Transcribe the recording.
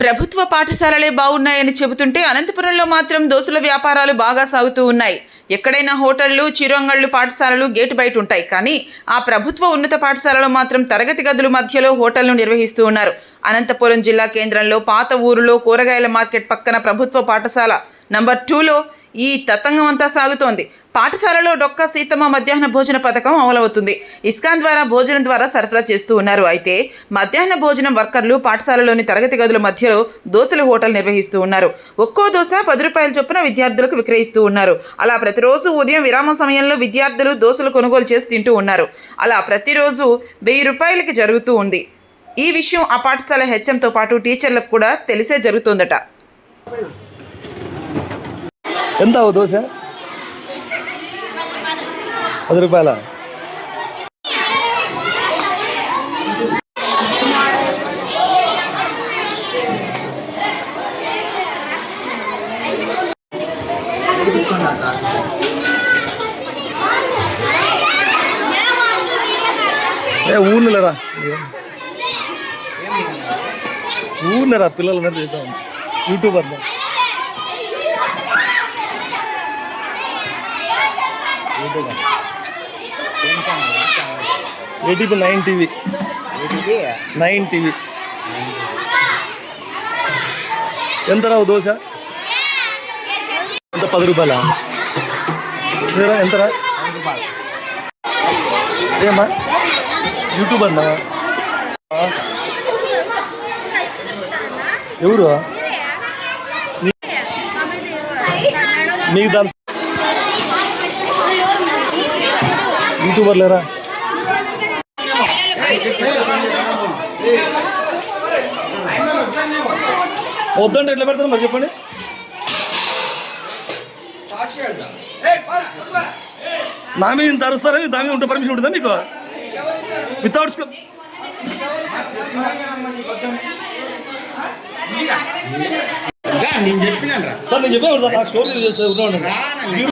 ప్రభుత్వ పాఠశాలలే బాగున్నాయని చెబుతుంటే అనంతపురంలో మాత్రం దోసుల వ్యాపారాలు బాగా సాగుతూ ఉన్నాయి. ఎక్కడైనా హోటళ్లు, చిరుంగళ్ళు, పాఠశాలలు గేటు బయట ఉంటాయి. కానీ ఆ ప్రభుత్వ ఉన్నత పాఠశాలలో మాత్రం తరగతి గదుల మధ్యలో హోటళ్లు నిర్వహిస్తూ ఉన్నారు. అనంతపురం జిల్లా కేంద్రంలో పాత ఊరులో కూరగాయల మార్కెట్ పక్కన ప్రభుత్వ పాఠశాల నంబర్ 2లో ఈ తతంగం అంతా సాగుతోంది. పాఠశాలలో డొక్కా సీతమ్మ మధ్యాహ్న భోజన పథకం అమలవుతుంది. ఇస్కాన్ ద్వారా భోజనం ద్వారా సరఫరా చేస్తూ ఉన్నారు. అయితే మధ్యాహ్న భోజనం వర్కర్లు పాఠశాలలోని తరగతి గదుల మధ్యలో దోశల హోటల్ నిర్వహిస్తూ ఉన్నారు. ఒక్కో దోశ 10 రూపాయల చొప్పున విద్యార్థులకు విక్రయిస్తూ ఉన్నారు. అలా ప్రతిరోజు ఉదయం విరామం సమయంలో విద్యార్థులు దోశలు కొనుగోలు చేసి తింటూ ఉన్నారు. అలా ప్రతిరోజు 1000 రూపాయలకి జరుగుతూ ఉంది. ఈ విషయం ఆ పాఠశాల హెచ్ఎంతో పాటు టీచర్లకు కూడా తెలిసే జరుగుతుందట. ఎంత దోశ? 10 రూపాయల. ఊర్లేరా పిల్లలు చేద్దాం యూట్యూబర్ ఏటీపీ 9 టీవీ ఎంత రావు దోశ? ఎంత 10 రూపాయల? ఎంతరా? ఏమా యూట్యూబర్ అన్నా? ఎవరు మీకు దాని యూట్యూబర్ లేరా? వద్దంటే ఎట్లా పెడతారు మరి చెప్పండి. నా మీద ఇంత అరుస్తారా? దాని మీద ఉంటే పర్మిషన్ ఉంటుందా మీకు? వితౌట్ నేను చెప్పాను నాకు స్టోరీ చేస్తే